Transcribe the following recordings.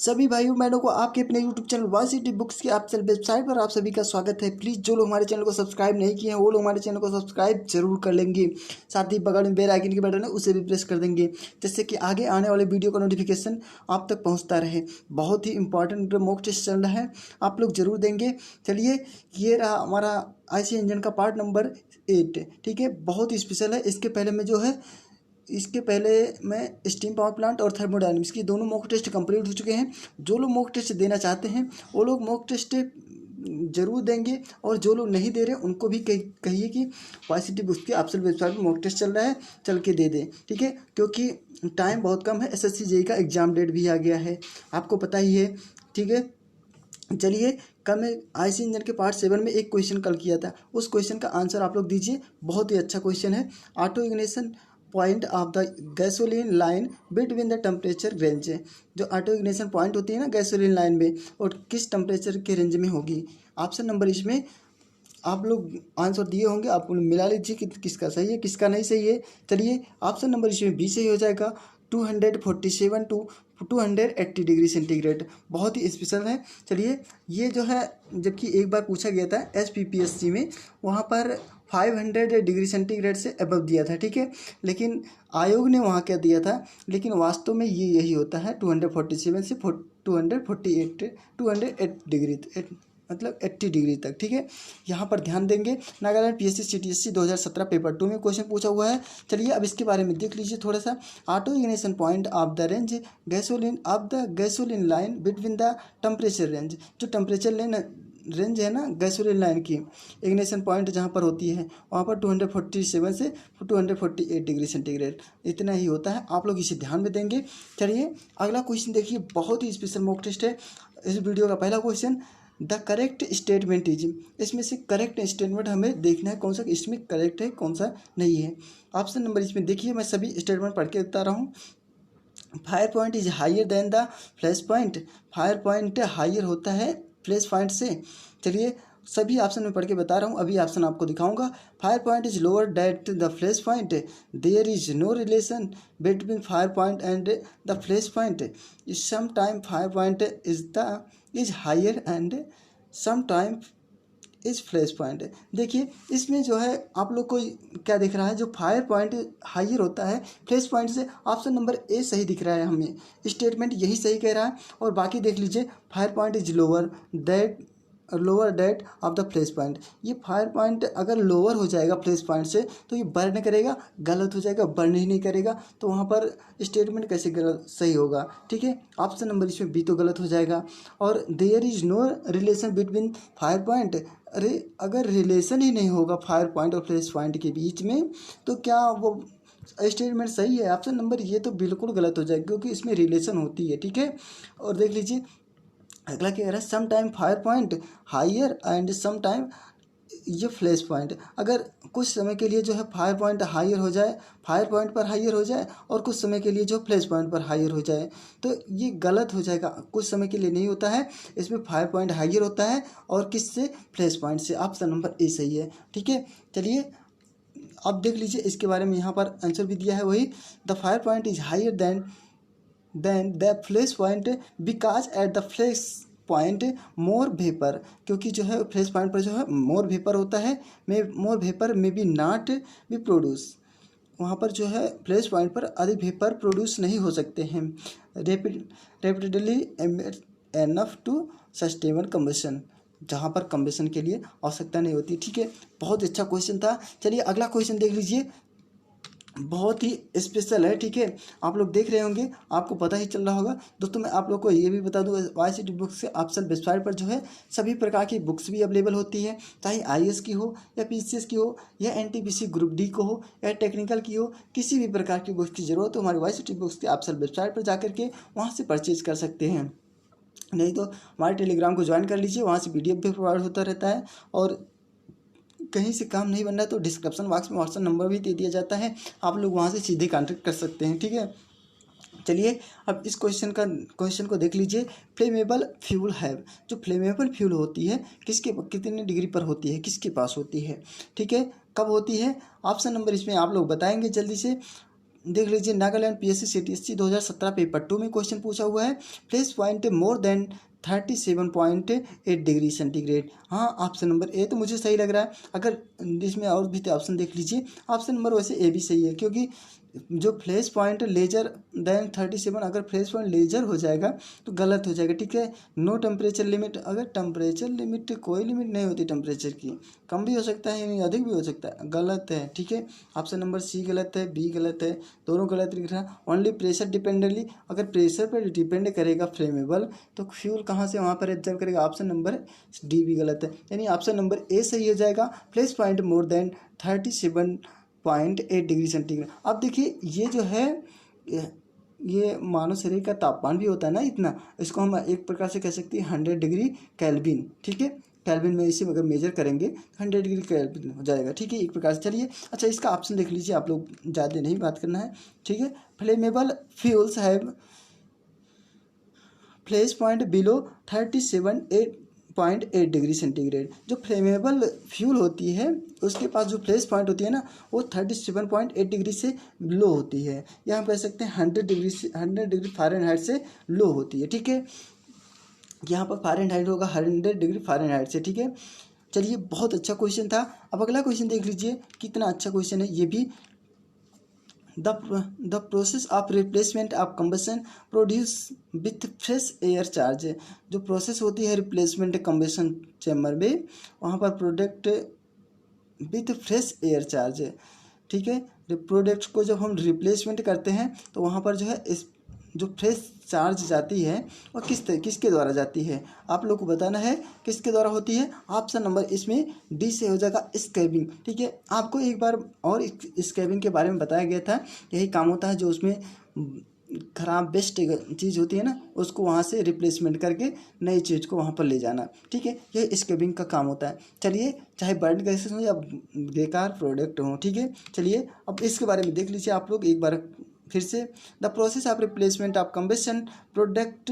सभी भाइयों बहनों को आपके अपने यूट्यूब चैनल वाईसीटी बुक्स की ऑफिशियल वेबसाइट पर आप सभी का स्वागत है। प्लीज़ जो लोग हमारे चैनल को सब्सक्राइब नहीं किए हैं वो लोग हमारे चैनल को सब्सक्राइब जरूर कर लेंगे। साथ ही बगल में बेल आइकन की बटन है उसे भी प्रेस कर देंगे, जिससे कि आगे आने वाले वीडियो का नोटिफिकेशन आप तक पहुँचता रहे। बहुत ही इंपॉर्टेंट मॉक टेस्ट चल रहा है, आप लोग जरूर देंगे। चलिए, ये रहा हमारा आईसी इंजन का पार्ट नंबर 8। ठीक है, बहुत ही स्पेशल है। इसके पहले मैं स्टीम पावर प्लांट और थर्मोडायनेमिक्स की दोनों मॉक टेस्ट कंप्लीट हो चुके हैं। जो लोग मॉक टेस्ट देना चाहते हैं वो लोग मॉक टेस्ट जरूर देंगे, और जो लोग नहीं दे रहे उनको भी कहिए कि वाईसीटी बुक्स की ऑफिशियल वेबसाइट पर मॉक टेस्ट चल रहा है, चल के दे दें। ठीक है, क्योंकि टाइम बहुत कम है। एसएससी जेईई का एग्ज़ाम डेट भी आ गया है, आपको पता ही है। ठीक है, चलिए, कल मैं आईसी इंजन के पार्ट 7 में एक क्वेश्चन कल किया था, उस क्वेश्चन का आंसर आप लोग दीजिए। बहुत ही अच्छा क्वेश्चन है। Auto ignition point of the gasoline line between the temperature range. जो ऑटो इग्निशन पॉइंट होती है ना गैसोलीन लाइन में, और किस टेम्परेचर के रेंज में होगी। ऑप्शन नंबर इसमें आप लोग आंसर दिए होंगे, आप मिला लीजिए कि किसका सही है किसका नहीं सही है। चलिए, ऑप्शन नंबर इसमें बी सही हो जाएगा, 247 टू 280 डिग्री सेंटीग्रेड। बहुत ही स्पेशल है। चलिए, ये जो है, जबकि एक बार पूछा गया था एसपीपीएससी में, वहाँ पर 500 डिग्री सेंटीग्रेड से अबव दिया था। ठीक है, लेकिन आयोग ने वहाँ क्या दिया था, लेकिन वास्तव में ये यही होता है 247 से 248 208 डिग्री, मतलब 80 डिग्री तक। ठीक है, यहाँ पर ध्यान देंगे। नागालैंड पीएससी सीटीएससी 2017 पेपर 2 में क्वेश्चन पूछा हुआ है। चलिए, अब इसके बारे में देख लीजिए थोड़ा सा। Auto ignition point of the range gasoline line between the temperature range. जो टेम्परेचर रेंज है ना गैसोलीन लाइन की, इग्निशन पॉइंट जहाँ पर होती है वहाँ पर 247 से 248 डिग्री सेंटीग्रेड इतना ही होता है। आप लोग इसे ध्यान में देंगे। चलिए, अगला क्वेश्चन देखिए, बहुत ही स्पेशल मॉक टेस्ट है इस वीडियो का। पहला question, the correct statement is. इसमें से करेक्ट स्टेटमेंट हमें देखना है कौन सा इसमें करेक्ट है कौन सा नहीं है। ऑप्शन नंबर इसमें देखिए, मैं सभी स्टेटमेंट पढ़ के बता रहा हूँ। Fire point is higher than the flash point. Fire point higher होता है फ्लैश पॉइंट से। चलिए, सभी ऑप्शन में पढ़ के बता रहा हूँ, अभी ऑप्शन आपको दिखाऊंगा। Fire point is lower than the flash point. There is no relation between fire point and the flash point. Some time fire point is higher and some time is flash point. देखिए, इसमें जो है आप लोग को क्या दिख रहा है, जो फायर पॉइंट हायर होता है फ्लैश पॉइंट से। ऑप्शन नंबर ए सही दिख रहा है, हमें स्टेटमेंट यही सही कह रहा है। और बाकी देख लीजिए, fire point is lower than of the flash point. ये फायर पॉइंट अगर लोअर हो जाएगा फ्लैश पॉइंट से तो ये बर्न करेगा, गलत हो जाएगा, बर्न ही नहीं करेगा। तो वहाँ पर स्टेटमेंट कैसे गलत सही होगा। ठीक है, ऑप्शन नंबर इसमें बी तो गलत हो जाएगा। और there is no relation between fire point. अरे, अगर रिलेशन ही नहीं होगा फायर पॉइंट और फ्लैश पॉइंट के बीच में, तो क्या वो स्टेटमेंट सही है? ऑप्शन नंबर ये तो बिल्कुल गलत हो जाएगा, क्योंकि इसमें रिलेशन होती है। ठीक है, और देख लीजिए अगला क्या कह रहा है, some time fire point higher and some time ये फ्लैश पॉइंट। अगर कुछ समय के लिए जो है फायर पॉइंट हायर हो जाए, फायर पॉइंट पर हायर हो जाए, और कुछ समय के लिए जो फ्लैश पॉइंट पर हायर हो जाए, तो ये गलत हो जाएगा। कुछ समय के लिए नहीं होता है, इसमें फायर पॉइंट हायर होता है, और किससे? फ्लैश पॉइंट से। ऑप्शन नंबर ए सही है। ठीक है, चलिए, अब देख लीजिए इसके बारे में, यहाँ पर आंसर भी दिया है वही, the fire point is higher than the flash point because at the flash point more vapour. क्योंकि जो है फ्लैश पॉइंट पर जो है मोर वेपर होता है, मोर वेपर में बी नॉट बी प्रोड्यूस। वहाँ पर जो है फ्लैश पॉइंट पर अधिक वेपर प्रोड्यूस नहीं हो सकते हैं rapidly enough to sustainable combustion, जहाँ पर कम्बशन के लिए आवश्यकता नहीं होती। ठीक है, बहुत अच्छा क्वेश्चन था। चलिए, अगला क्वेश्चन देख लीजिए, बहुत ही स्पेशल है। ठीक है, आप लोग देख रहे होंगे, आपको पता ही चल रहा होगा। दोस्तों, मैं आप लोग को ये भी बता दूं, वाईसीटी बुक्स के ऑप्शन वेबसाइट पर जो है सभी प्रकार की बुक्स भी अवेलेबल होती है, चाहे आईएएस की हो या पीसीएस की हो या एनटीपीसी ग्रुप डी को हो या टेक्निकल की हो। किसी भी प्रकार की बुक्स की ज़रूरत हो, हमारी वाईसीटी बुक्स के ऑप्शन वेबसाइट पर जाकर के वहाँ से परचेज कर सकते हैं। नहीं तो हमारे टेलीग्राम को ज्वाइन कर लीजिए, वहाँ से PDF भी प्रोवाइड होता रहता है। और कहीं से काम नहीं बन रहा है तो डिस्क्रिप्शन बॉक्स में व्हाट्सएप नंबर भी दे दिया जाता है, आप लोग वहाँ से सीधे कॉन्टेक्ट कर सकते हैं। ठीक है, चलिए, अब इस क्वेश्चन को देख लीजिए। फ्लेमेबल फ्यूल है, जो फ्लेमेबल फ्यूल होती है किसके कितने डिग्री पर होती है, किसके पास होती है? ठीक है, कब होती है? ऑप्शन नंबर इसमें आप लोग बताएंगे जल्दी से। देख लीजिए, नागालैंड PSC CTSC 2017 पेपर 2 में क्वेश्चन पूछा हुआ है, place point more than 37.8 degree centigrade. हाँ, ऑप्शन नंबर ए तो मुझे सही लग रहा है। अगर इसमें और भी ऑप्शन देख लीजिए, ऑप्शन नंबर वैसे ए भी सही है, क्योंकि जो फ्लैश पॉइंट लेजर देन 37, अगर फ्लैश पॉइंट लेजर हो जाएगा तो गलत हो जाएगा, ठीक है। नो टेम्परेचर लिमिट, अगर टेम्परेचर लिमिट, कोई लिमिट नहीं होती टेम्परेचर की, कम भी हो सकता है यानी अधिक भी हो सकता है, गलत है, ठीक है। ऑप्शन नंबर सी गलत है, बी गलत है, दोनों गलत लिख रहा है। ओनली प्रेशर डिपेंडेंटली, अगर प्रेशर पर डिपेंड करेगा फ्लेमेबल तो फ्यूल कहाँ से वहाँ पर एब्जॉर्ब करेगा, ऑप्शन नंबर डी भी गलत है, यानी ऑप्शन नंबर ए सही हो जाएगा, flash point more than 37.8 degree centigrade. अब देखिए ये जो है, ये मानव शरीर का तापमान भी होता है ना इतना, इसको हम एक प्रकार से कह सकते हैं 100 डिग्री केल्विन, ठीक है। केल्विन में इसे अगर मेजर करेंगे तो 100 डिग्री केल्विन हो जाएगा, ठीक है, एक प्रकार से। चलिए अच्छा, इसका ऑप्शन देख लीजिए, आप लोग ज़्यादा नहीं बात करना है, ठीक है। Flammable fuels have flash point below 37.8 degree centigrade. जो फ्लेमेबल फ्यूल होती है उसके पास जो फ्लैश पॉइंट होती है ना, वो 37.8 डिग्री से लो होती है, या हम कह सकते हैं 100 डिग्री फ़ारेनहाइट से लो होती है, ठीक है। यहाँ पर फ़ारेनहाइट होगा 100 डिग्री फ़ारेनहाइट से, ठीक है। चलिए बहुत अच्छा क्वेश्चन था। अब अगला क्वेश्चन देख लीजिए, कितना अच्छा क्वेश्चन है ये भी। The process of replacement of combustion produce with fresh air charge. जो प्रोसेस होती है रिप्लेसमेंट कम्बशन चैम्बर में, वहाँ पर product with fresh air charge, ठीक है। प्रोडक्ट को जब हम रिप्लेसमेंट करते हैं तो वहाँ पर जो है इस जो फ्रेश चार्ज जाती है वो किसके द्वारा जाती है, आप लोग को बताना है किसके द्वारा होती है। ऑप्शन नंबर इसमें डी से हो जाएगा, स्कैबिंग, ठीक है। आपको एक बार और स्कैबिंग के बारे में बताया गया था, यही काम होता है, जो उसमें खराब बेस्ट चीज़ होती है ना, उसको वहाँ से रिप्लेसमेंट करके नई चीज़ को वहाँ पर ले जाना, ठीक है, ये स्कैबिंग का काम होता है। चलिए, चाहे बर्न गैसेस हो या बेकार प्रोडक्ट हो, ठीक है। चलिए अब इसके बारे में देख लीजिए आप लोग एक बार फिर से। The process of replacement of combustion product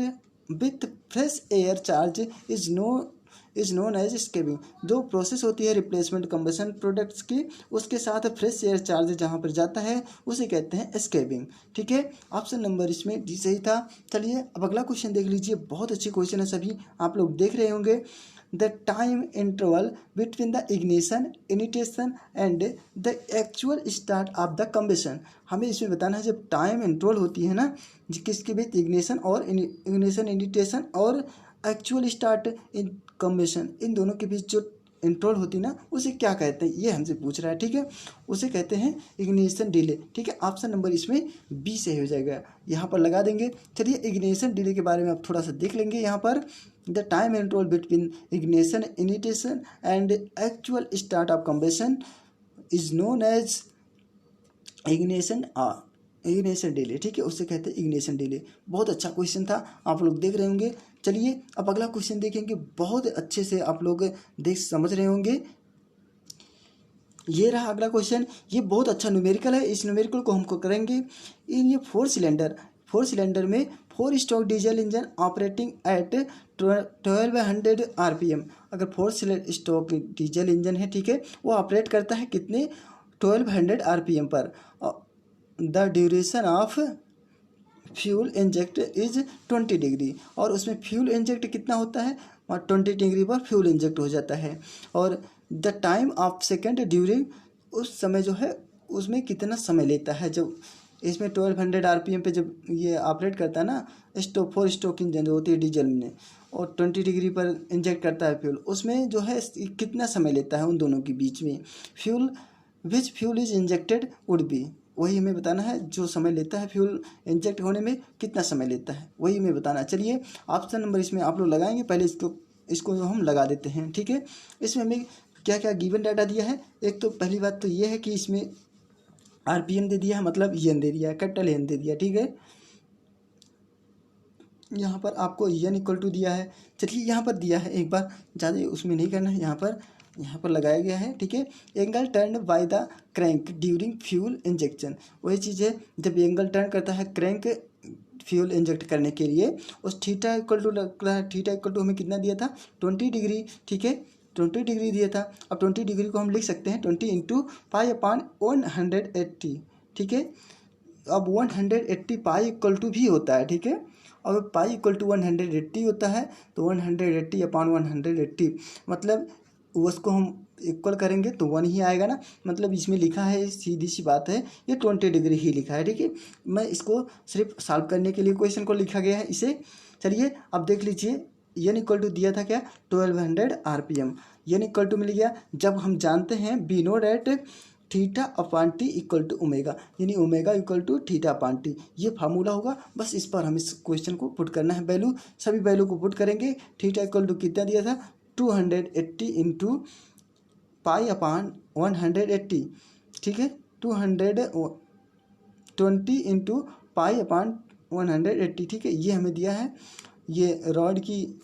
with fresh air charge is known as scavenging. जो प्रोसेस होती है रिप्लेसमेंट कम्बशन प्रोडक्ट्स की, उसके साथ फ्रेश एयर चार्ज जहाँ पर जाता है उसे कहते हैं स्कैबिंग, ठीक है। ऑप्शन नंबर इसमें डी सही था। चलिए अब अगला क्वेश्चन देख लीजिए, बहुत अच्छे क्वेश्चन है, सभी आप लोग देख रहे होंगे। The time interval between the ignition initiation and the actual start of the combustion. हमें इसमें बताना है, जब टाइम इंटरवल होती है ना, किसके बीच, इग्निशन और इग्निशन इनिटेशन और एक्चुअल स्टार्ट इन कम्बशन, इन दोनों के बीच जो इंटरवल होती है ना, उसे क्या कहते हैं, ये हमसे पूछ रहा है, ठीक है। उसे कहते हैं इग्निशन डिले, ठीक है। ऑप्शन नंबर इसमें बी से हो जाएगा, यहाँ पर लगा देंगे। चलिए इग्निशन डिले के बारे में आप थोड़ा सा देख लेंगे। यहाँ पर the time interval between ignition initiation and actual start of combustion is known as ignition delay, ठीक है, उससे कहते हैं इग्निशन डिले। बहुत अच्छा क्वेश्चन था, आप लोग देख रहे होंगे। चलिए अब अगला क्वेश्चन देखेंगे, बहुत अच्छे से आप लोग देख समझ रहे होंगे। ये रहा अगला क्वेश्चन, ये बहुत अच्छा न्यूमेरिकल है, इस न्यूमेरिकल को हमको करेंगे इन ये 4 सिलेंडर में 4 stroke diesel engine operating eight 1200 RPM। अगर 4 स्ट्रोक डीजल इंजन है, ठीक है, वो ऑपरेट करता है कितने, 1200 RPM पर। The duration of fuel inject is 20 degree, और उसमें फ्यूल इंजेक्ट कितना होता है, 20 डिग्री पर फ्यूल इंजेक्ट हो जाता है। और the time of second during, उस समय जो है उसमें कितना समय लेता है, जब इसमें 1200 RPM पे जब ये ऑपरेट करता है ना, 4 स्ट्रोक इंजन जो होती है डीजल में, और 20 डिग्री पर इंजेक्ट करता है फ्यूल, उसमें जो है कितना समय लेता है उन दोनों के बीच में। Which fuel is injected would be, वही हमें बताना है, जो समय लेता है फ्यूल इंजेक्ट होने में कितना समय लेता है, वही हमें बताना है। चलिए ऑप्शन नंबर इसमें आप लोग लगाएंगे, पहले इसको हम लगा देते हैं, ठीक है। इसमें हमें क्या क्या गिवन डाटा दिया है, एक तो पहली बात तो ये है कि इसमें RPM दे दिया है, मतलब एन दे दिया है, कैपिटल एन दे दिया, ठीक है। यहाँ पर आपको एन इक्वल टू दिया है। चलिए यहाँ पर दिया है, एक बार ज़्यादा उसमें नहीं करना है, यहाँ पर लगाया गया है, ठीक है। Angle turn by the crank during fuel injection, वही चीज़ है, जब एंगल टर्न करता है क्रैंक फ्यूल इंजेक्ट करने के लिए, उस थीटा इक्वल टू लग रहा है, थीटा इक्वल टू हमें कितना दिया था, 20 डिग्री, ठीक है, 20 डिग्री दिया था। अब 20 डिग्री को हम लिख सकते हैं 20 × 5/180, ठीक है। अब 180 पाई इक्वल टू भी होता है, ठीक है। अब पाई इक्वल टू 180 होता है, तो 180 अपॉन 180 मतलब उसको हम इक्वल करेंगे तो 1 ही आएगा ना। मतलब इसमें लिखा है, सीधी सी बात है, ये 20 डिग्री ही लिखा है, ठीक है। मैं इसको सिर्फ सॉल्व करने के लिए क्वेश्चन को लिखा गया है इसे। चलिए अब देख लीजिए, एन इक्वल टू दिया था क्या, 1200 RPM। एन इक्वल टू मिल गया। जब हम जानते हैं we know that theta upon T equal to omega, यानी omega equal to theta upon T, ये फार्मूला होगा। बस इस पर हम इस क्वेश्चन को पुट करना है, वैल्यू सभी वैल्यू को पुट करेंगे। थीटा इक्वल टू कितना दिया था, 280 इंटू पाई अपान 180, ठीक है। 220 इंटू पाई अपान 180, ठीक है। ये हमें दिया है, ये रॉड की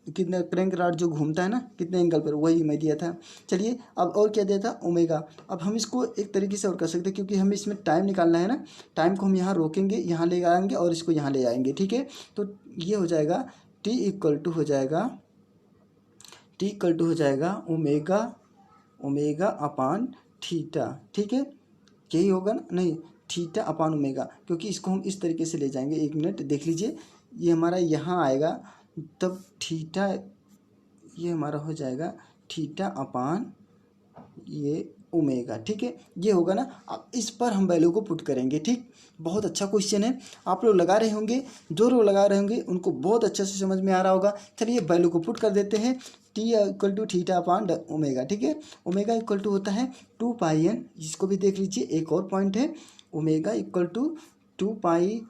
कितना क्रैंक रॉड जो घूमता है ना कितने एंगल पर, वही मैं दिया था। चलिए अब और क्या दिया था, ओमेगा। अब हम इसको एक तरीके से और कर सकते हैं, क्योंकि हमें इसमें टाइम निकालना है ना। टाइम को हम यहाँ रोकेंगे, यहाँ ले आएंगे और इसको यहाँ ले आएंगे, ठीक है। तो ये हो जाएगा टी इक्वल टू हो जाएगा, टी इक्वल टू हो जाएगा ओमेगा, ओमेगा अपान थीटा, ठीक है। यही होगा ना, नहीं थीटा अपान ओमेगा, क्योंकि इसको हम इस तरीके से ले जाएंगे। एक मिनट देख लीजिए, ये हमारा यहाँ आएगा, तब थीटा ये हमारा हो जाएगा थीटा अपान ये ओमेगा, ठीक है। ये होगा ना। अब इस पर हम वैल्यू को पुट करेंगे, ठीक। बहुत अच्छा क्वेश्चन है, आप लोग लगा रहे होंगे, जो लोग लगा रहे होंगे उनको बहुत अच्छे से समझ में आ रहा होगा। चलिए वैल्यू को पुट कर देते हैं। T equal to theta upon omega, ठीक है। ओमेगा इक्वल टू होता है 2 पाई एन, इसको भी देख लीजिए, एक और पॉइंट है। Omega equal to 2 pi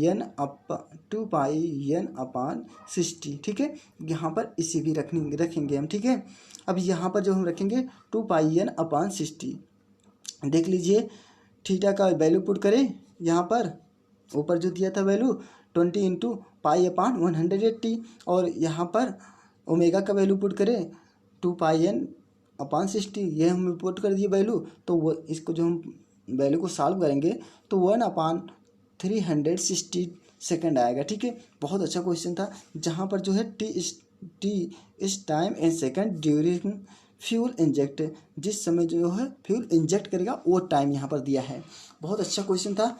N upon 60, ठीक है। यहाँ पर इसे भी रखेंगे हम, ठीक है। अब यहाँ पर जो हम रखेंगे 2 पाई एन अपान 60, देख लीजिए थीटा का वैल्यू पुट करें यहाँ पर, ऊपर जो दिया था वैल्यू 20 इंटू पाई अपान 180, और यहाँ पर ओमेगा का वैल्यू पुट करें 2 पाई एन अपान 60, ये हम पुट कर दिए वैल्यू। तो वो इसको जो हम वैल्यू को सॉल्व करेंगे तो 1/360 सेकंड आएगा, ठीक है। बहुत अच्छा क्वेश्चन था, जहाँ पर जो है टी इस time and second during fuel inject, जिस समय जो है फ्यूल इंजेक्ट करेगा वो टाइम यहाँ पर दिया है। बहुत अच्छा क्वेश्चन था,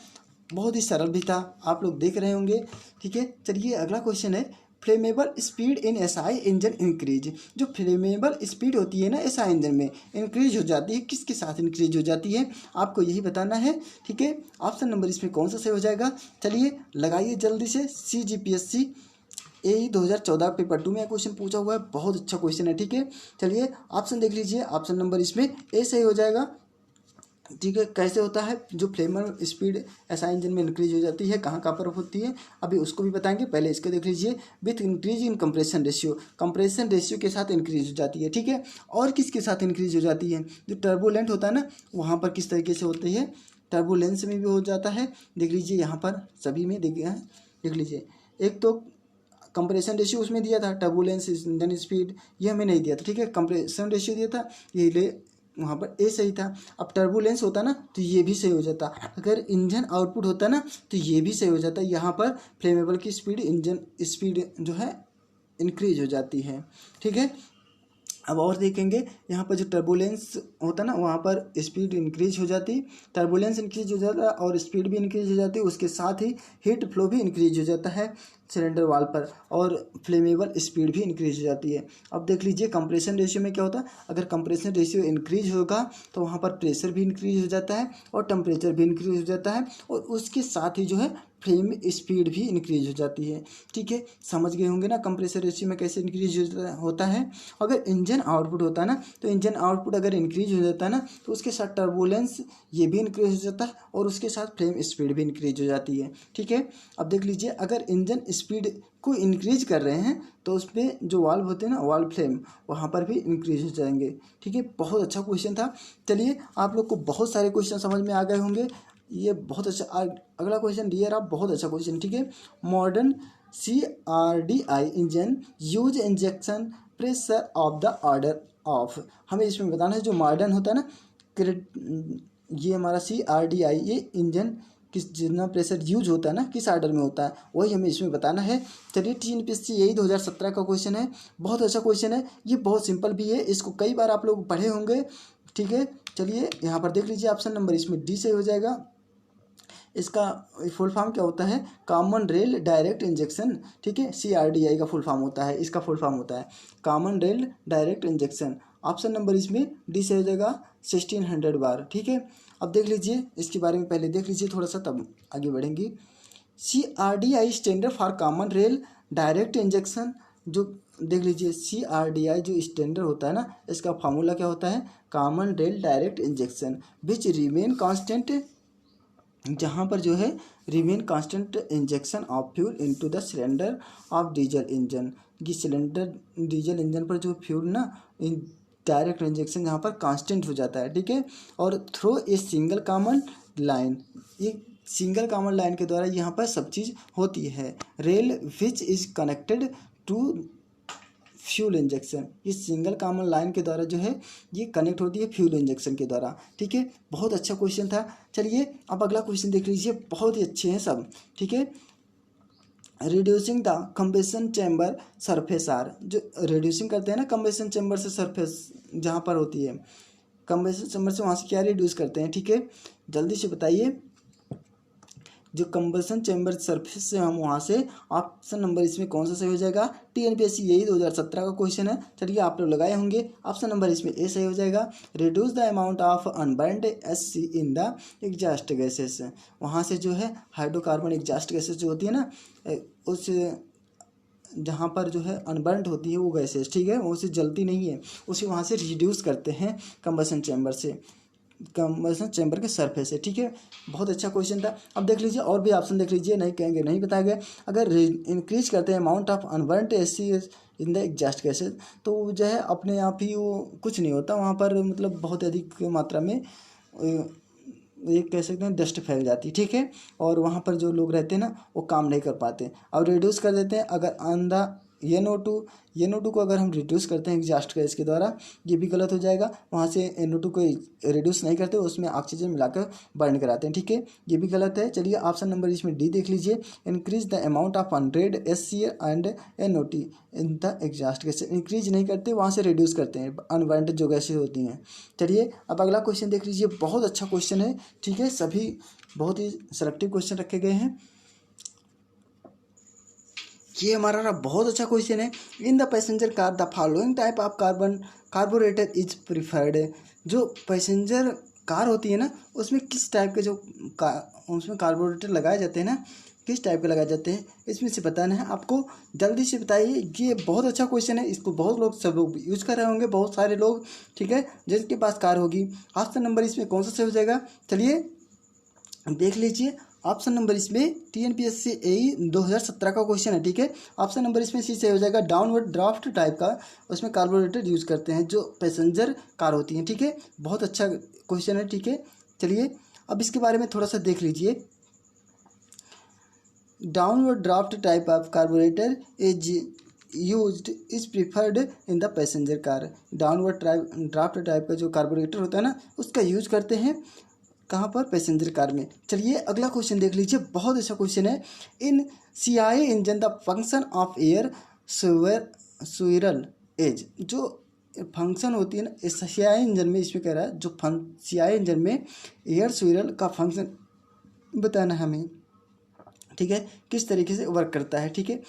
बहुत ही सरल भी था, आप लोग देख रहे होंगे, ठीक है। चलिए अगला क्वेश्चन है, flammable speed in SI engine increase. जो फ्लेमेबल स्पीड होती है ना एसआई इंजन में, इंक्रीज हो जाती है, किसके साथ इंक्रीज हो जाती है, आपको यही बताना है, ठीक है। ऑप्शन नंबर इसमें कौन सा सही हो जाएगा, चलिए लगाइए जल्दी से। CGPSC AE 2014 पेपर 2 में क्वेश्चन पूछा हुआ है, बहुत अच्छा क्वेश्चन है, ठीक है। चलिए ऑप्शन देख लीजिए, ऑप्शन नंबर इसमें ए सही हो जाएगा, ठीक है। कैसे होता है, जो फ्लेमर स्पीड एसआई इंजन में इंक्रीज हो जाती है, कहाँ पर होती है, अभी उसको भी बताएंगे। पहले इसको देख लीजिए, with increase in compression ratio, compression ratio के साथ इंक्रीज हो जाती है, ठीक है। और किसके साथ इंक्रीज हो जाती है, जो टर्बुलेंट होता है ना, वहाँ पर किस तरीके से होती है, टर्बुलेंस में भी हो जाता है। देख लीजिए यहाँ पर सभी में देख लीजिए, एक तो कंप्रेशन रेशियो उसमें दिया था, टर्बुलेंस इंजन स्पीड ये हमें नहीं दिया था, ठीक है। कंप्रेशन रेशियो दिया था, ये ले वहाँ पर ए सही था। अब टर्बुलेंस होता ना तो ये भी सही हो जाता, अगर इंजन आउटपुट होता ना तो ये भी सही हो जाता। यहाँ पर फ्लेमेबल की स्पीड, इंजन स्पीड जो है इंक्रीज हो जाती है, ठीक है। अब और देखेंगे, यहाँ पर जो टर्बुलेंस होता है ना वहाँ पर स्पीड इंक्रीज हो जाती, टर्बुलेंस इंक्रीज हो जाता है और स्पीड भी इंक्रीज हो जाती है, उसके साथ ही हीट फ्लो भी इंक्रीज हो जाता है सिलेंडर वाल पर, और फ्लेमेबल स्पीड भी इंक्रीज हो जाती है। अब देख लीजिए कंप्रेशन रेशियो में क्या होता है, अगर कंप्रेशन रेशियो इंक्रीज होगा तो वहाँ पर प्रेशर भी इंक्रीज हो जाता है और टेम्परेचर भी इंक्रीज हो जाता है, और उसके साथ ही जो है फ्लेम स्पीड भी इंक्रीज हो जाती है, ठीक है। समझ गए होंगे ना कंप्रेसर रेशियो में कैसे इंक्रीज होता है। अगर इंजन आउटपुट होता है ना, तो इंजन आउटपुट अगर इंक्रीज हो जाता है ना तो उसके साथ टर्बुलेंस ये भी इंक्रीज हो जाता है और उसके साथ फ्लेम स्पीड भी इंक्रीज हो जाती है, ठीक है। अब देख लीजिए, अगर इंजन स्पीड को इंक्रीज कर रहे हैं तो उस पर जो वाल्व होते हैं ना, वाल्व फ्लेम, वहाँ पर भी इंक्रीज हो जाएंगे, ठीक है। बहुत अच्छा क्वेश्चन था। चलिए आप लोग को बहुत सारे क्वेश्चन समझ में आ गए होंगे, ये बहुत अच्छा। अगला क्वेश्चन डियर आप, बहुत अच्छा क्वेश्चन, ठीक है। Modern CRDI engine use injection pressure of the order of, हमें इसमें बताना है जो मॉडर्न होता है ना, ये हमारा CRDI ये इंजन किस जितना प्रेशर यूज होता है ना, किस ऑर्डर में होता है, वही हमें इसमें बताना है। चलिए TNPSC यही 2017 का क्वेश्चन है, बहुत अच्छा क्वेश्चन है, ये बहुत सिंपल भी है, इसको कई बार आप लोग पढ़े होंगे, ठीक है। चलिए यहाँ पर देख लीजिए, ऑप्शन नंबर इसमें डी से हो जाएगा, इसका फुल फॉर्म क्या होता है? कॉमन रेल डायरेक्ट इंजेक्शन, ठीक है, CRDI का फुल फॉर्म होता है, इसका फुल फॉर्म होता है common rail direct injection. Option number इसमें डी से हो जाएगा 1600 बार, ठीक है। अब देख लीजिए इसके बारे में, पहले देख लीजिए थोड़ा सा तब आगे बढ़ेंगे। CRDI standard for common rail direct injection, जो देख लीजिए CRDI जो स्टैंडर्ड होता है ना, इसका फार्मूला क्या होता है? Common rail direct injection which remain constant, जहाँ पर जो है remain constant injection of fuel into the cylinder of diesel engine. ये सिलेंडर डीजल इंजन पर जो फ्यूल ना इन डायरेक्ट इंजेक्शन यहाँ पर कांस्टेंट हो जाता है, ठीक है। और through a single common line, ये सिंगल कॉमन लाइन के द्वारा यहाँ पर सब चीज़ होती है। Rail which is connected to fuel injection, ये सिंगल कॉमन लाइन के द्वारा जो है ये कनेक्ट होती है फ्यूल इंजेक्शन के द्वारा, ठीक है। बहुत अच्छा क्वेश्चन था। चलिए अब अगला क्वेश्चन देख लीजिए, बहुत ही अच्छे हैं सब, ठीक है। Reducing the combustion chamber surface are, जो रिड्यूसिंग करते हैं ना कंबेशन चैम्बर से सरफेस जहाँ पर होती है, कंबेशन चैम्बर से वहाँ से क्या रिड्यूस करते हैं, ठीक है। जल्दी से बताइए, जो कंबशन चैम्बर सरफेस से हम वहाँ से, ऑप्शन नंबर इसमें कौन सा सही हो जाएगा? TNPSC यही 2017 का क्वेश्चन है। चलिए आप लोग लगाए होंगे, ऑप्शन नंबर इसमें ए सही हो जाएगा। Reduce the amount of unburned SC in the exhaust gases, वहाँ से जो है हाइड्रोकार्बन एग्जॉस्ट गैसेस जो होती है ना, उस जहाँ पर जो है अनबर्न्ड होती है वो गैसेस, ठीक है, वो उसे जलती नहीं है, उसे वहाँ से रिड्यूस करते हैं कंबशन चैम्बर से, कंबशन चैम्बर के सरफेस है, ठीक है। बहुत अच्छा क्वेश्चन था। अब देख लीजिए और भी ऑप्शन देख लीजिए, नहीं कहेंगे नहीं बताया गया। अगर इंक्रीज करते हैं amount of unburned SC in the exhaust gases, तो जो है अपने आप ही वो कुछ नहीं होता वहाँ पर, मतलब बहुत अधिक मात्रा में ये कह सकते हैं डस्ट फैल जाती है, ठीक है। और वहाँ पर जो लोग रहते हैं ना वो काम नहीं कर पाते। अब रिड्यूस कर देते हैं, अगर अंधा NO2 को अगर हम रिड्यूस करते हैं एग्जॉस्ट गैस के द्वारा, ये भी गलत हो जाएगा। वहाँ से NO2 को रिड्यूस नहीं करते, उसमें ऑक्सीजन मिलाकर बर्न कराते हैं, ठीक है, ये भी गलत है। चलिए ऑप्शन नंबर इसमें डी देख लीजिए। Increase the amount of 100 SC and NOT in the exhaust gas, increase नहीं करते, वहाँ से रिड्यूस करते हैं अनवांटेड जो गैसेज होती हैं। चलिए अब अगला क्वेश्चन देख लीजिए, बहुत अच्छा क्वेश्चन है, ठीक है, सभी बहुत ही सेलेक्टिव क्वेश्चन रखे गए हैं। ये हमारा बहुत अच्छा क्वेश्चन है। In the passenger car the following type of carburettor is preferred, जो पैसेंजर कार होती है ना उसमें किस टाइप के जो उसमें कार्बोरेटर लगाए जाते हैं ना, किस टाइप के लगाए जाते हैं, इसमें से बताना है आपको। जल्दी से बताइए, ये बहुत अच्छा क्वेश्चन है, इसको बहुत लोग सब लोग यूज कर रहे होंगे, बहुत सारे लोग, ठीक है, जिनके पास कार होगी। ऑप्शन नंबर इसमें कौन सा सही हो जाएगा? चलिए देख लीजिए, ऑप्शन नंबर इसमें TNPSC AE 2017 का क्वेश्चन है, ठीक है। ऑप्शन नंबर इसमें सी से हो जाएगा। डाउनवर्ड ड्राफ्ट टाइप का उसमें कार्बोरेटर यूज करते हैं जो पैसेंजर कार होती हैं, ठीक है। बहुत अच्छा क्वेश्चन है, ठीक है। चलिए अब इसके बारे में थोड़ा सा देख लीजिए। Downward draft type of carburettor is used is preferred in the passenger car, downward draft type का जो कार्बोरेटर होता है ना उसका यूज करते हैं कहाँ पर? पैसेंजर कार में। चलिए अगला क्वेश्चन देख लीजिए, बहुत अच्छा क्वेश्चन है। In CI engine the function of air swirl as, जो फंक्शन होती है ना इस CI इंजन में, इसमें कह रहा है जो CI इंजन में एयर स्विरल का फंक्शन बताना है हमें, ठीक है, किस तरीके से वर्क करता है, ठीक है,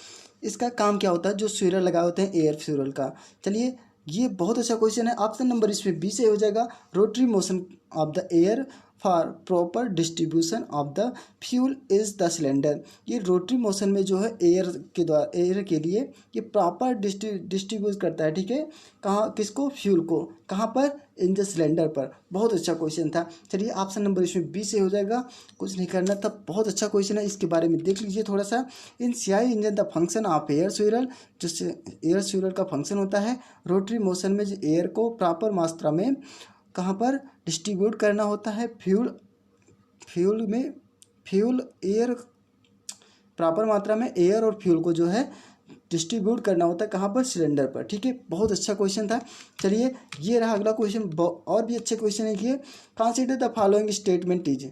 इसका काम क्या होता है जो स्विरल लगाए होते हैं एयर स्विरल का। चलिए ये बहुत अच्छा क्वेश्चन है। ऑप्शन नंबर इसमें बी से हो जाएगा। Rotary motion of the air for proper distribution of the fuel is the cylinder, ये रोटरी मोशन में जो है एयर के लिए ये प्रॉपर डिस्ट्रीब्यूट करता है, ठीक है, कहाँ, किसको? फ्यूल को। कहाँ पर? इन द सिलेंडर पर। बहुत अच्छा क्वेश्चन था। चलिए ऑप्शन नंबर इसमें बी से हो जाएगा, कुछ नहीं करना था, बहुत अच्छा क्वेश्चन है, इसके बारे में देख लीजिए थोड़ा सा। In CI engine the function of air swirl, जिससे एयर स्विरल का फंक्शन होता है रोटरी मोशन में एयर को प्रॉपर मात्रा में कहाँ पर डिस्ट्रीब्यूट करना होता है, फ्यूल एयर, प्रॉपर मात्रा में एयर और फ्यूल को जो है डिस्ट्रीब्यूट करना होता है कहाँ पर? सिलेंडर पर, ठीक है। बहुत अच्छा क्वेश्चन था। चलिए ये रहा अगला क्वेश्चन, और भी अच्छे क्वेश्चन है कि consider the following statement is,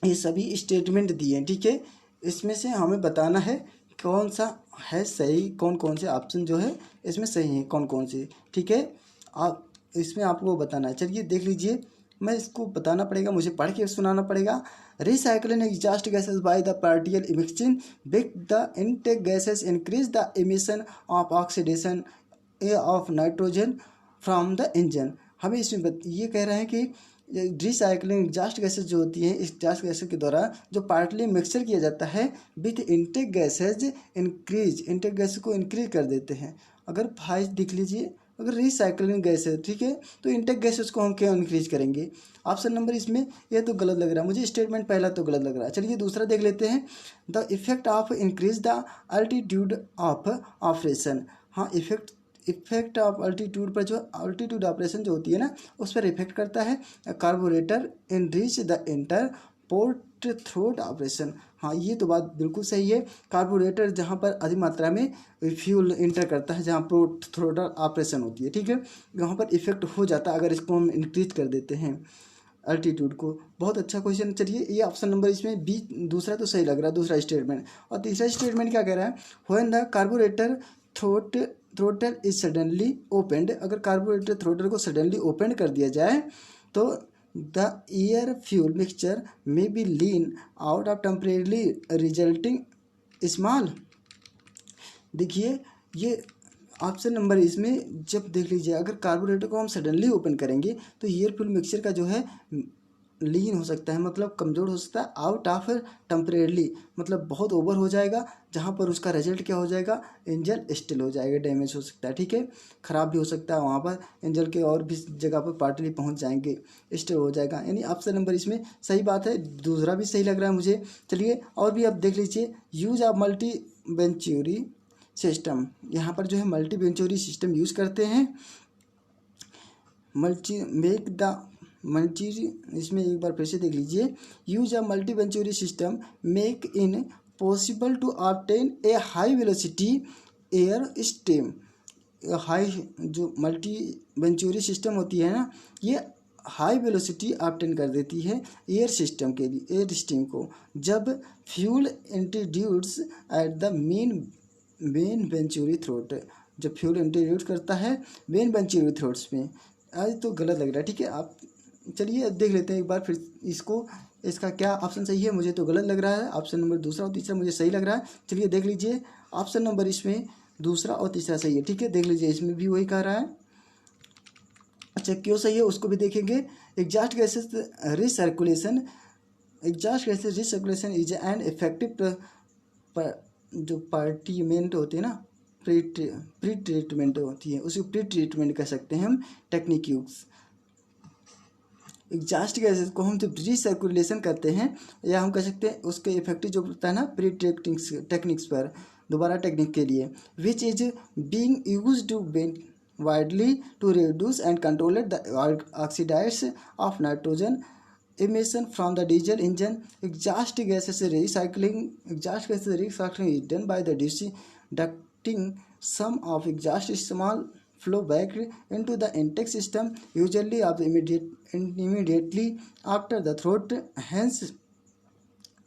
ये सभी स्टेटमेंट दिए हैं, ठीक है, इसमें से हमें बताना है कौन सा है सही, कौन कौन से ऑप्शन जो है इसमें सही है, कौन कौन से, ठीक है, आप इसमें आपको बताना है। चलिए देख लीजिए, मैं इसको बताना पड़ेगा, मुझे पढ़ के सुनाना पड़ेगा। Recycling exhaust gases by the particle immixing with the intake gases increase the emission of oxidation of nitrogen from the engine. हमें इसमें ये कह रहे हैं कि रिसाइकलिंग एग्जॉस्ट गैसेज जो होती हैं, इस एग्जॉस्ट गैसेज के द्वारा जो पार्टली मिक्सचर किया जाता है with intake gases increase, intake gases को इंक्रीज कर देते हैं। अगर भाई देख लीजिए, अगर रिसाइकलिंग गैस है, ठीक है, तो इनटेक गैसेज को हम क्या इंक्रीज करेंगे। ऑप्शन नंबर इसमें ये तो गलत लग रहा है मुझे, स्टेटमेंट पहला तो गलत लग रहा है। चलिए दूसरा देख लेते हैं। The effect of increase the altitude of operation. हाँ, इफेक्ट ऑफ अल्टीट्यूड पर, जो अल्टीट्यूड ऑपरेशन जो होती है ना, उस पर इफेक्ट करता है। Carburettor enrich the inter port throat operation. हाँ, ये तो बात बिल्कुल सही है। कार्बोरेटर जहाँ पर अधिक मात्रा में फ्यूल इंटर करता है, जहाँ पोर्ट थ्रोट ऑपरेशन होती है, ठीक है, वहाँ पर इफेक्ट हो जाता है अगर इसको हम इंक्रीज कर देते हैं अल्टीट्यूड को। बहुत अच्छा क्वेश्चन। चलिए ये ऑप्शन नंबर इसमें बी दूसरा तो सही लग रहा है, दूसरा स्टेटमेंट। और तीसरा स्टेटमेंट क्या कह रहा है, when the carburettor throttle is suddenly opened. अगर कार्बोरेटर थ्रोटल को सडनली ओपन कर दिया जाए तो the air fuel mixture may be lean out of temporarily resulting small. देखिए ये ऑप्शन नंबर इसमें जब देख लीजिए, अगर कार्बोरेटर को हम सडनली ओपन करेंगे तो एयर फ्यूल मिक्सचर का जो है लीन हो सकता है, मतलब कमज़ोर हो सकता है। आउट ऑफ टेम्परेरली मतलब बहुत ओवर हो जाएगा, जहाँ पर उसका रिजल्ट क्या हो जाएगा, इंजन स्टिल हो जाएगा, डैमेज हो सकता है, ठीक है, ख़राब भी हो सकता है। वहाँ पर इंजन के और भी जगह पर पार्टली पहुँच जाएंगे, स्टिल हो जाएगा। यानी ऑप्शन नंबर इसमें सही बात है, दूसरा भी सही लग रहा है मुझे। चलिए और भी अब देख लीजिए। Use of multi venturi system. यहाँ पर जो है मल्टी वेंचुरी सिस्टम यूज़ करते हैं। इसमें एक बार फिर से देख लीजिए। Use a multi venturi system make in possible to obtain a high velocity air stream. High जो मल्टी वेंचुरी सिस्टम होती है ना, ये हाई वेलोसिटी ऑब्टेन कर देती है एयर सिस्टम के लिए, एयर स्ट्रीम को, जब fuel introduce at the main venturi throat. जब फ्यूल इंट्रोड्यूस करता है मेन वेंचुरी थ्रोट्स में। आज तो गलत लग रहा है, ठीक है। आप चलिए देख लेते हैं एक बार फिर इसको, इसका क्या ऑप्शन सही है। मुझे तो गलत लग रहा है, ऑप्शन नंबर दूसरा और तीसरा मुझे सही लग रहा है। चलिए देख लीजिए, ऑप्शन नंबर इसमें दूसरा और तीसरा सही है, ठीक है। देख लीजिए इसमें भी वही कह रहा है। अच्छा, क्यों सही है उसको भी देखेंगे। Exhaust gases recirculation. Exhaust gases recirculation is an effective जो पार्टिमेंट होती है ना, प्री ट्रीटमेंट होती है, उसी प्री ट्रीटमेंट कह सकते हैं हम टेक्निक यूज। एग्जॉस्ट गैसेस को हम जब रिसर्कुलेशन करते हैं, या हम कह सकते हैं उसके इफेक्टिव जो होता है ना प्री टेक्निक्स पर, दोबारा टेक्निक के लिए, which is being used to widely to reduce and control the oxides of nitrogen emission from the diesel engine. Exhaust gases recycling is done by the ducting some of exhaust small flow back into the intake system, usually of immediately after the throat. Hence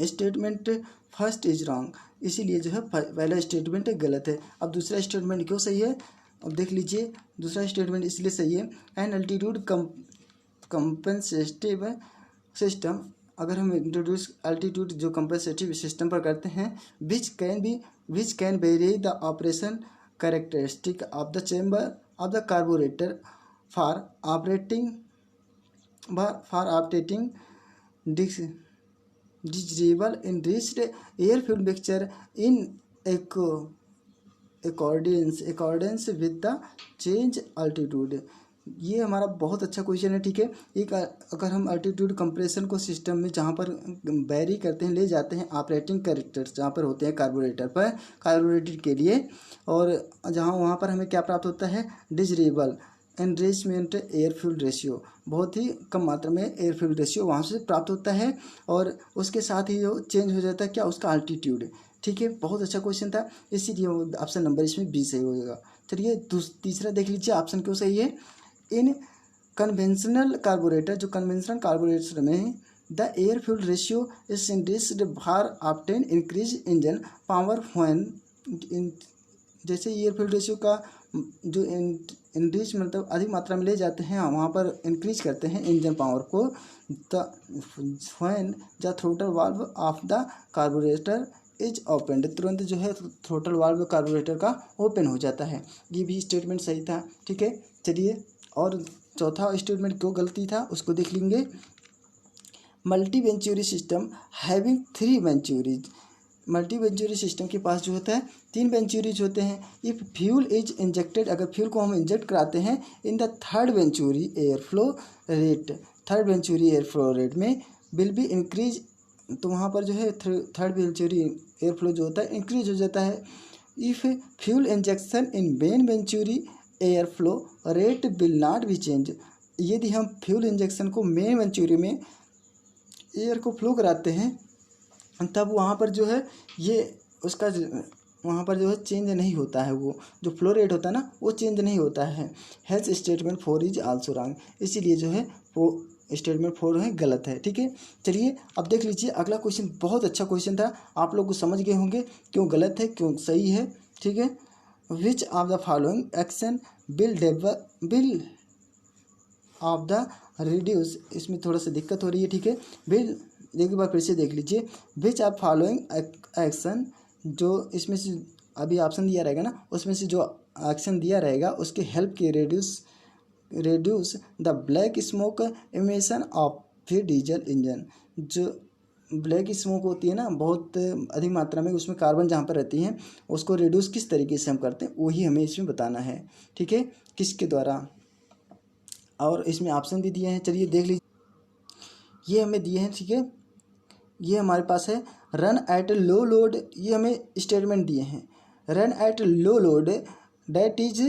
statement first is wrong. इसीलिए जो है पहला statement गलत है। अब दूसरा statement क्यों सही है, अब देख लीजिए। दूसरा स्टेटमेंट इसलिए सही है, एन अल्टीट्यूड कंपनसेटिव सिस्टम। अगर हम इंट्रोड्यूस अल्टीट्यूड जो कंपनसेटिव सिस्टम पर करते हैं, which can very the operation characteristic of the chamber of the carburettor for operating desirable enriched air fuel mixture in accordance with the change altitude। ये हमारा बहुत अच्छा क्वेश्चन है, ठीक है। एक अगर हम अल्टीट्यूड कंप्रेशन को सिस्टम में जहाँ पर वेरी करते हैं, ले जाते हैं ऑपरेटिंग कैरेक्टर्स जहाँ पर होते हैं कार्बोरेटर के लिए, और जहाँ वहाँ पर हमें क्या प्राप्त होता है, desirable enrichment air fuel ratio, बहुत ही कम मात्रा में एयर फ्यूल रेशियो वहाँ से प्राप्त होता है, और उसके साथ ही जो चेंज हो जाता है क्या, उसका अल्टीट्यूड, ठीक है। बहुत अच्छा क्वेश्चन था, इसीलिए ऑप्शन नंबर इसमें बी सही होगा। चलिए तीसरा देख लीजिए, ऑप्शन क्यों सही है। इन कन्वेंशनल कार्बोरेटर, जो कन्वेंशनल कार्बोरेटर में the air fuel ratio is increased for obtain increase engine power when, जैसे एयर फ्यूल रेशियो का जो इंक्रीज मतलब अधिक मात्रा में ले जाते हैं, वहाँ पर इंक्रीज करते हैं इंजन पावर को। The when the throttle valve of the carburettor is open, तुरंत जो है थ्रोटल वाल्व कार्बोरेटर का ओपन हो जाता है। ये भी स्टेटमेंट सही था, ठीक है। चलिए, और चौथा स्टेटमेंट क्यों गलती था उसको देख लेंगे। Multi venturi system having 3 venturis, multi venturi system के पास जो होता है 3 वेंचुरीज होते हैं। इफ़ फ्यूल इज इंजेक्टेड, अगर फ्यूल को हम इंजेक्ट कराते हैं in the third venturi air flow rate, third venturi air flow rate में विल बी इंक्रीज, तो वहाँ पर जो है थर्ड वेंचुरी एयर फ्लो जो होता है इंक्रीज हो जाता है। If fuel injection in main venturi air flow rate will not be change, यदि हम फ्यूल इंजेक्शन को मेन वेंचुरी में एयर को फ्लो कराते हैं तब वहाँ पर जो है ये उसका वहाँ पर जो है चेंज नहीं होता है, वो जो फ्लो रेट होता है ना वो चेंज नहीं होता है। Health statement 4 is also wrong, इसीलिए जो है वो स्टेटमेंट 4 है गलत है, ठीक है। चलिए अब देख लीजिए अगला क्वेश्चन, बहुत अच्छा क्वेश्चन था, आप लोग को समझ गए होंगे क्यों गलत है क्यों सही है, ठीक है। Which of the following action bill of the reduce, इसमें थोड़ा सा दिक्कत हो रही है, ठीक है। बिल एक बार फिर से देख लीजिए, विच ऑफ फॉलोइंग एक्शन, जो इसमें से अभी ऑप्शन दिया रहेगा ना उसमें से जो एक्शन दिया रहेगा उसके हेल्प के reduce the black smoke emission of फिर डीजल इंजन, जो ब्लैक स्मोक होती है ना बहुत अधिक मात्रा में, उसमें कार्बन जहाँ पर रहती है उसको रिड्यूस किस तरीके से हम करते हैं वही हमें इसमें बताना है, ठीक है, किसके द्वारा। और इसमें ऑप्शन भी दिए हैं, चलिए देख लीजिए, ये हमें दिए हैं, ठीक है। ये हमारे पास है रन एट लो लोड, ये हमें स्टेटमेंट दिए हैं, run at low load that is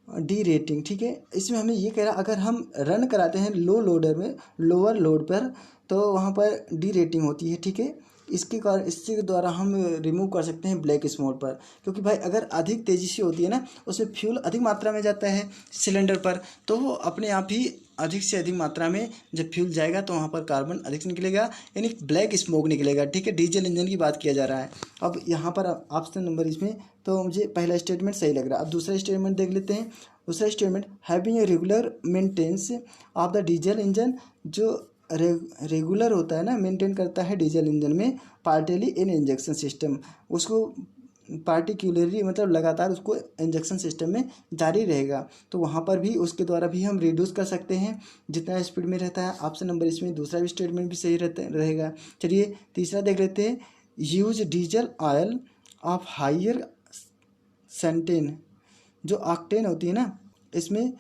D rating, ठीक है। इसमें हमें ये कह रहा अगर हम रन कराते हैं लो लोडर में, लोअर लोड पर, तो वहाँ पर डी रेटिंग होती है, ठीक है। इसके द्वारा हम रिमूव कर सकते हैं ब्लैक स्मोक पर, क्योंकि भाई अगर अधिक तेज़ी से होती है ना उसमें फ्यूल अधिक मात्रा में जाता है सिलेंडर पर, तो वो अपने आप ही अधिक से अधिक मात्रा में जब फ्यूल जाएगा तो वहाँ पर कार्बन अधिक से निकलेगा, यानी ब्लैक स्मोक निकलेगा, ठीक है। डीजल इंजन की बात किया जा रहा है। अब यहाँ पर ऑप्शन नंबर इसमें तो मुझे पहला स्टेटमेंट सही लग रहा है। अब दूसरा स्टेटमेंट देख लेते हैं। दूसरा statement having a regular maintenance of the diesel engine, जो रेगुलर होता है ना मेंटेन करता है डीजल इंजन में पार्टिकली इन इंजेक्शन सिस्टम, उसको पार्टिकुलरली मतलब लगातार उसको इंजेक्शन सिस्टम में जारी रहेगा, तो वहाँ पर भी उसके द्वारा भी हम रिड्यूस कर सकते हैं जितना स्पीड में रहता है। ऑप्शन नंबर इसमें दूसरा भी स्टेटमेंट भी सही रहेगा। चलिए तीसरा देख लेते हैं, use diesel oil of higher cetane, जो ऑक्टेन होती है ना इसमें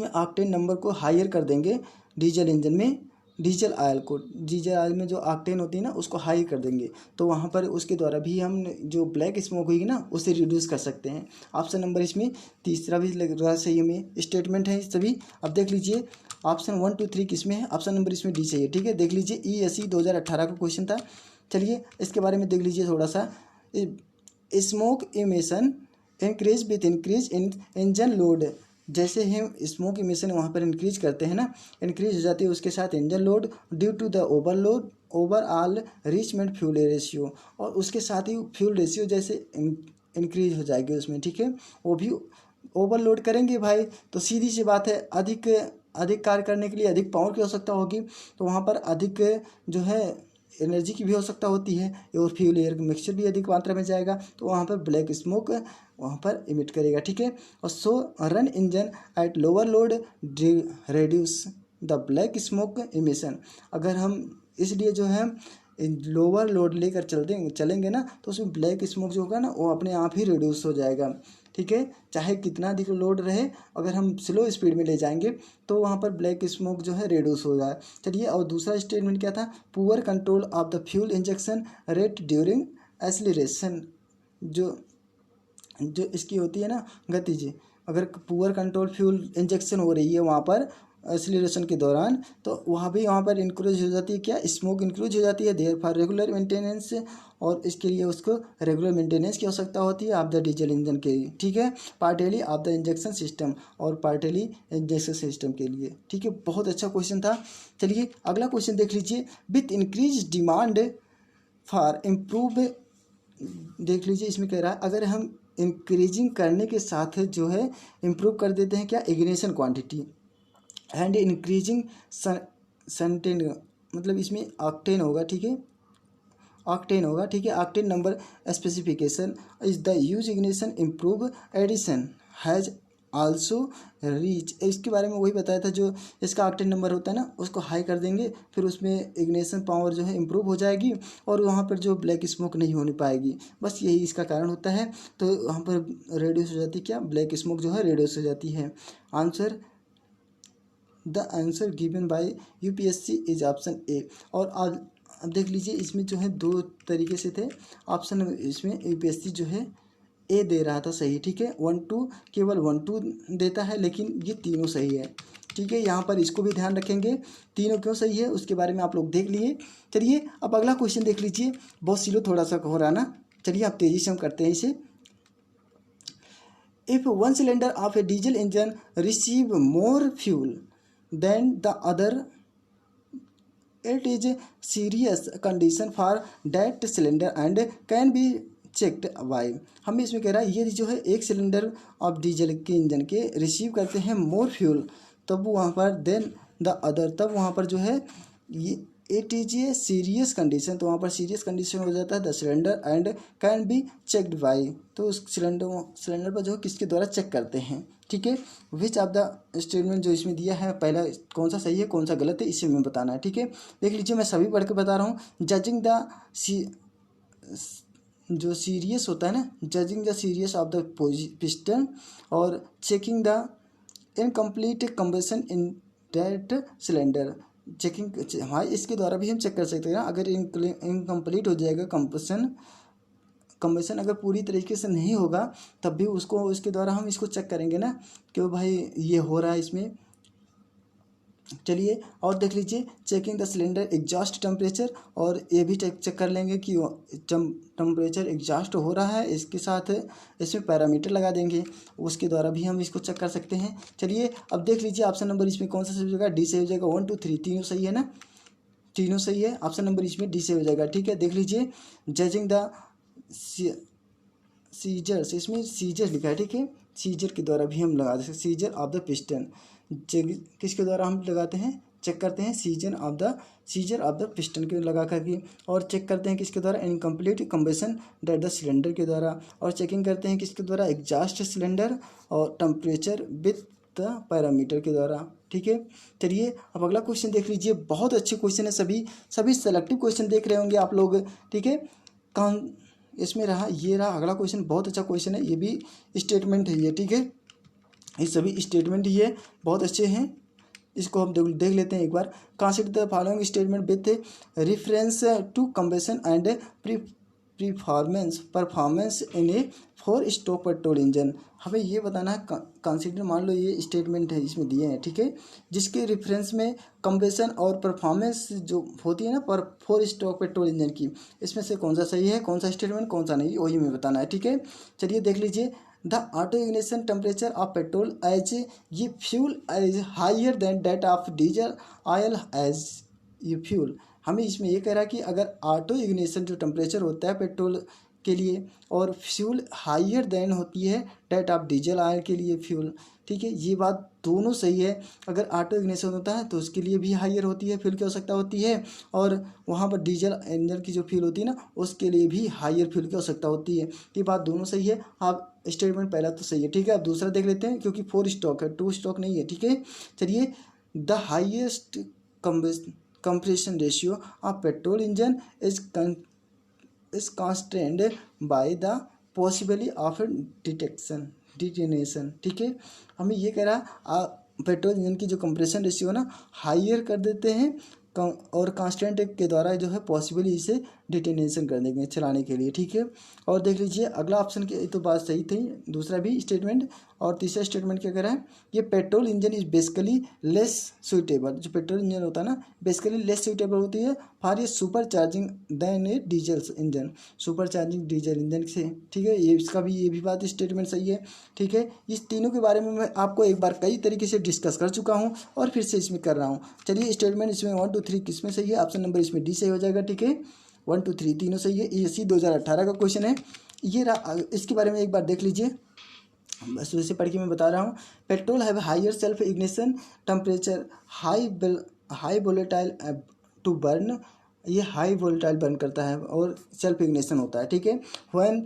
ऑक्टेन नंबर को हायर कर देंगे डीजल इंजन में, डीजल ऑयल में जो ऑक्टेन होती है ना उसको हाई कर देंगे, तो वहाँ पर उसके द्वारा भी हम जो ब्लैक स्मोक होगी ना उसे रिड्यूस कर सकते हैं। ऑप्शन नंबर इसमें तीसरा भी लग रहा है सही, हमें स्टेटमेंट है सभी। अब देख लीजिए ऑप्शन 1 2 3 किस में है, ऑप्शन नंबर इसमें डी चाहिए, ठीक है। देख लीजिए ESE 2018 का क्वेश्चन था। चलिए इसके बारे में देख लीजिए थोड़ा सा। Smoke emission increase with increase in engine load, जैसे हम स्मोक इमिशन वहाँ पर इंक्रीज करते हैं ना, इंक्रीज हो जाती है उसके साथ engine load due to the overall enrichment fuel ratio, और उसके साथ ही फ्यूल रेशियो जैसे इंक्रीज हो जाएगी उसमें, ठीक है। वो भी ओवरलोड करेंगे भाई तो सीधी सी बात है अधिक कार्य करने के लिए अधिक पावर की आवश्यकता होगी, तो वहाँ पर अधिक जो है एनर्जी की भी आवश्यकता होती है, और फ्यूल एयर मिक्सचर भी अधिक मात्रा में जाएगा, तो वहाँ पर ब्लैक स्मोक वहाँ पर इमिट करेगा, ठीक है। और so run engine at lower load reduce the black smoke emission, अगर हम इसलिए जो है लोअर लोड लेकर चलेंगे ना तो उसमें ब्लैक स्मोक जो होगा ना वो अपने आप ही रिड्यूस हो जाएगा, ठीक है। चाहे कितना अधिक लोड रहे, अगर हम स्लो स्पीड में ले जाएंगे तो वहाँ पर ब्लैक स्मोक जो है रिड्यूस हो जाए। चलिए और दूसरा स्टेटमेंट क्या था, poor control of the fuel injection rate during acceleration, जो इसकी होती है ना गति, अगर पुअर कंट्रोल फ्यूल इंजेक्शन हो रही है वहाँ पर एक्सीलरेशन के दौरान, तो वहाँ पर इंक्रीज हो जाती है, क्या स्मोक इंक्रीज हो जाती है, देयर फॉर रेगुलर मेंटेनेंस, और इसके लिए उसको रेगुलर मेंटेनेंस की आवश्यकता होती है ऑफ द डीजल इंजन के लिए, ठीक है। पार्टिकली ऑफ द इंजेक्शन सिस्टम और पार्टिकली इंजेक्शन सिस्टम के लिए, ठीक है। बहुत अच्छा क्वेश्चन था। चलिए अगला क्वेश्चन देख लीजिए, with increase demand for improve, देख लीजिए इसमें कह रहा है अगर हम इंक्रीजिंग करने के साथ जो है इम्प्रूव कर देते हैं क्या, इग्निशन क्वांटिटी एंड इंक्रीजिंग सेंटेन, मतलब इसमें ऑक्टेन होगा, ठीक है, ऑक्टेन होगा, ठीक है। Octane number specification is the use ignition improve addition has also reach, इसके बारे में वही बताया था, जो इसका ऑक्टेन नंबर होता है ना उसको हाई कर देंगे, फिर उसमें इग्निशन पावर जो है इम्प्रूव हो जाएगी और वहाँ पर जो ब्लैक स्मोक नहीं होने पाएगी, बस यही इसका कारण होता है। तो वहाँ पर रेड्यूस हो जाती है क्या, ब्लैक स्मोक जो है रेड्यूस हो जाती है। Answer, the answer given by UPSC is option A. और अब देख लीजिए इसमें जो है दो तरीके से थे ऑप्शन, इसमें यूपीएससी जो है ए दे रहा था सही, ठीक है, 1-2 केवल 1-2 देता है, लेकिन ये तीनों सही है, ठीक है। यहाँ पर इसको भी ध्यान रखेंगे तीनों क्यों सही है उसके बारे में आप लोग देख लिए। चलिए अब अगला क्वेश्चन देख लीजिए, बहुत स्लो थोड़ा सा हो रहा है ना, चलिए आप तेज़ी से हम करते हैं इसे। If one cylinder of a diesel engine receive more fuel than the other, it is a serious condition for that cylinder and can be checked by, हमें इसमें कह रहा है ये जो है एक सिलेंडर ऑफ डीजल के इंजन के रिसीव करते हैं मोर फ्यूल, तब वहाँ पर देन द अदर, तब वहाँ पर जो है ये it is a serious condition, तो वहाँ पर सीरियस कंडीशन हो जाता है the cylinder and can be checked by, तो उस सिलेंडर पर जो किसके द्वारा चेक करते हैं, ठीक है। विच ऑफ द स्टेटमेंट जो इसमें दिया है, पहला कौन सा सही है कौन सा गलत है इसे हमें बताना है, ठीक है। देख लीजिए मैं सभी पढ़ के बता रहा हूँ। जजिंग द जो सीरियस होता है ना, judging the serious of the piston और checking the incomplete combustion in that cylinder, checking, हाँ इसके द्वारा भी हम चेक कर सकते हैं ना, अगर इनकम्प्लीट हो जाएगा कंबशन अगर पूरी तरीके से नहीं होगा तब भी उसको इसके द्वारा हम इसको चेक करेंगे ना कि भाई ये हो रहा है इसमें। चलिए और देख लीजिए checking the cylinder exhaust temperature, और ये भी चेक कर लेंगे कि टेम्परेचर एग्जॉस्ट हो रहा है, इसके साथ इसमें पैरामीटर लगा देंगे, उसके द्वारा भी हम इसको चेक कर सकते हैं। चलिए अब देख लीजिए ऑप्शन नंबर इसमें कौन सा सही हो जाएगा, डी से हो जाएगा, 1 2 3 तीनों सही है ना, तीनों सही है, ऑप्शन नंबर इसमें डी से हो जाएगा, ठीक है। देख लीजिए जजिंग द सीजर्स, इसमें सीजर लिखा है, ठीक है, सीजर के द्वारा भी हम लगा सकते, सीजर ऑफ द पिस्टन, किसके द्वारा हम लगाते हैं, चेक करते हैं सीजर ऑफ द पिस्टन के लगा करके, और चेक करते हैं किसके द्वारा, incomplete combustion that the cylinder के द्वारा, और चेकिंग करते हैं किसके द्वारा, एग्जॉस्ट सिलेंडर और टेम्परेचर विथ द पैरामीटर के द्वारा, ठीक है। चलिए अब अगला क्वेश्चन देख लीजिए, बहुत अच्छे क्वेश्चन है, सभी सेलेक्टिव क्वेश्चन देख रहे होंगे आप लोग, ठीक है। कौन इसमें रहा, ये रहा अगला क्वेश्चन, बहुत अच्छा क्वेश्चन है, ये भी स्टेटमेंट है ये, ठीक है, ये सभी स्टेटमेंट ही है, बहुत अच्छे हैं, इसको हम देख लेते हैं एक बार। Consider the following statement with reference to combustion and performance in a 4 stroke petrol engine, हमें ये बताना है, कंसीडर मान लो ये स्टेटमेंट है इसमें दिए हैं, ठीक है, जिसके रेफरेंस में कंबशन और परफॉर्मेंस जो होती है ना पर 4 स्ट्रोक पेट्रोल इंजन की, इसमें से कौन सा सही है कौन सा स्टेटमेंट कौन सा नहीं, वही हमें बताना है, ठीक है। चलिए देख लीजिए, the auto ignition temperature of petrol as a fuel as higher than that of diesel oil as a fuel, हमें इसमें ये कह रहा है कि अगर ऑटो इग्निशन जो टेम्परेचर होता है पेट्रोल के लिए और फ्यूल हायर देन होती है डेट ऑफ डीजल ऑयल के लिए फ्यूल, ठीक है, ये बात दोनों सही है। अगर ऑटो इग्निशन होता है तो उसके लिए भी हायर होती है फ्यूल की आवश्यकता होती है, और वहाँ पर डीजल इंजन की जो फ्यूल होती है ना उसके लिए भी हायर फ्यूल की आवश्यकता होती है, ये बात दोनों सही है। आप स्टेटमेंट पहला तो सही है, ठीक है, अब दूसरा देख लेते हैं, क्योंकि 4 स्ट्रोक है 2 स्ट्रोक नहीं है, ठीक है। चलिए, the highest compression ratio of petrol engine is constrained by the possibility of detonation, ठीक है, हमें ये कह रहा पेट्रोल इंजन की जो कंप्रेशन रेशियो है ना हायर कर देते हैं और कांस्टेंट के द्वारा जो है पॉसिबली इसे डिटेनेशन कर देंगे चलाने के लिए, ठीक है। और देख लीजिए अगला ऑप्शन की तो बात सही थी, दूसरा भी स्टेटमेंट, और तीसरा स्टेटमेंट क्या कह रहा है, ये petrol engine is basically less suitable, जो पेट्रोल इंजन होता है ना बेसिकली लेस सुइटेबल होती है फॉर ये super charging than a diesel engine, super charging diesel engine से, ठीक है, ये इसका भी ये भी बात स्टेटमेंट सही है, ठीक है। इस तीनों के बारे में मैं आपको एक बार कई तरीके से डिस्कस कर चुका हूँ और फिर से इसमें कर रहा हूँ। चलिए स्टेटमेंट इसमें 1 2 3 किस में सही है, ऑप्शन नंबर इसमें डी सही हो जाएगा, ठीक है, 1 2 3 तीनों सही है, ये 2018 का क्वेश्चन है, इसके बारे में एक बार देख लीजिए, बस उसे पढ़ के मैं बता रहा हूँ। Petrol have higher self ignition temperature, high volatile to burn, ये हाई वोलेटाइल बर्न करता है और सेल्फ इग्निशन होता है, ठीक है। When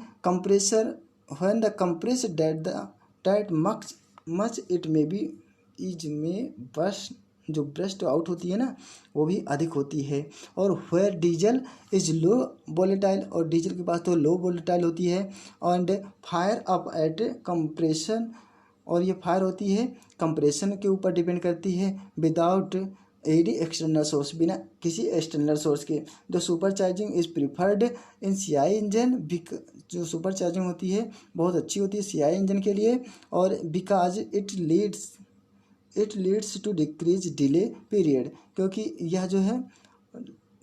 the compress that much it may be is में बस जो ब्रस्ट आउट होती है ना वो भी अधिक होती है। और where diesel is low volatile, और डीजल के पास तो लो वोलेटाइल होती है। And fire up at compression, और ये फायर होती है कंप्रेशन के ऊपर डिपेंड करती है, विदाउट एनी एक्सटर्नल सोर्स, बिना किसी एक्सटर्नल सोर्स के। जो super charging is preferred in CI engine, जो सुपर चार्जिंग होती है बहुत अच्छी होती है सीआई इंजन के लिए, और because it leads to decrease delay period, क्योंकि यह जो है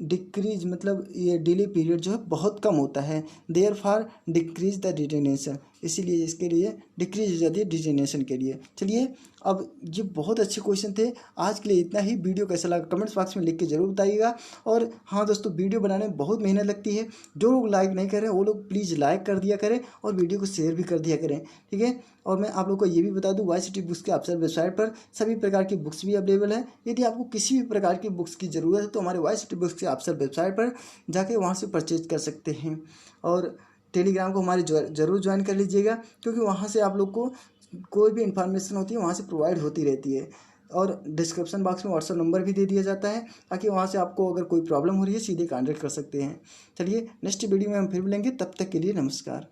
डिक्रीज मतलब ये डिले पीरियड जो है बहुत कम होता है। देयर फॉर डिक्रीज द डिटेनेशन, इसीलिए इसके लिए डिक्रीज हो जाती है डिटेनेशन के लिए। चलिए अब ये बहुत अच्छे क्वेश्चन थे, आज के लिए इतना ही। वीडियो कैसा लगा कमेंट्स बॉक्स में लिख के जरूर बताइएगा। और हाँ दोस्तों, वीडियो बनाने में बहुत मेहनत लगती है, जो लोग लाइक नहीं कर रहे हैं वो लोग प्लीज़ लाइक कर दिया करें और वीडियो को शेयर भी कर दिया करें, ठीक है। और मैं आप लोग को ये भी बता दूं, YCT बुक्स के ऑफिशियल वेबसाइट पर सभी प्रकार की बुक्स भी अवेलेबल है। यदि आपको किसी भी प्रकार की बुक्स की ज़रूरत है तो हमारे YCT बुक्स के ऑफिशियल वेबसाइट पर जाके वहाँ से परचेज कर सकते हैं। और टेलीग्राम को हमारे ज़रूर ज्वाइन कर लीजिएगा, क्योंकि वहाँ से आप लोग को कोई भी इन्फॉर्मेशन होती है वहाँ से प्रोवाइड होती रहती है। और डिस्क्रिप्शन बॉक्स में व्हाट्सअप नंबर भी दे दिया जाता है, ताकि वहाँ से आपको अगर कोई प्रॉब्लम हो रही है सीधे कॉन्टैक्ट कर सकते हैं। चलिए नेक्स्ट वीडियो में हम फिर मिलेंगे, तब तक के लिए नमस्कार।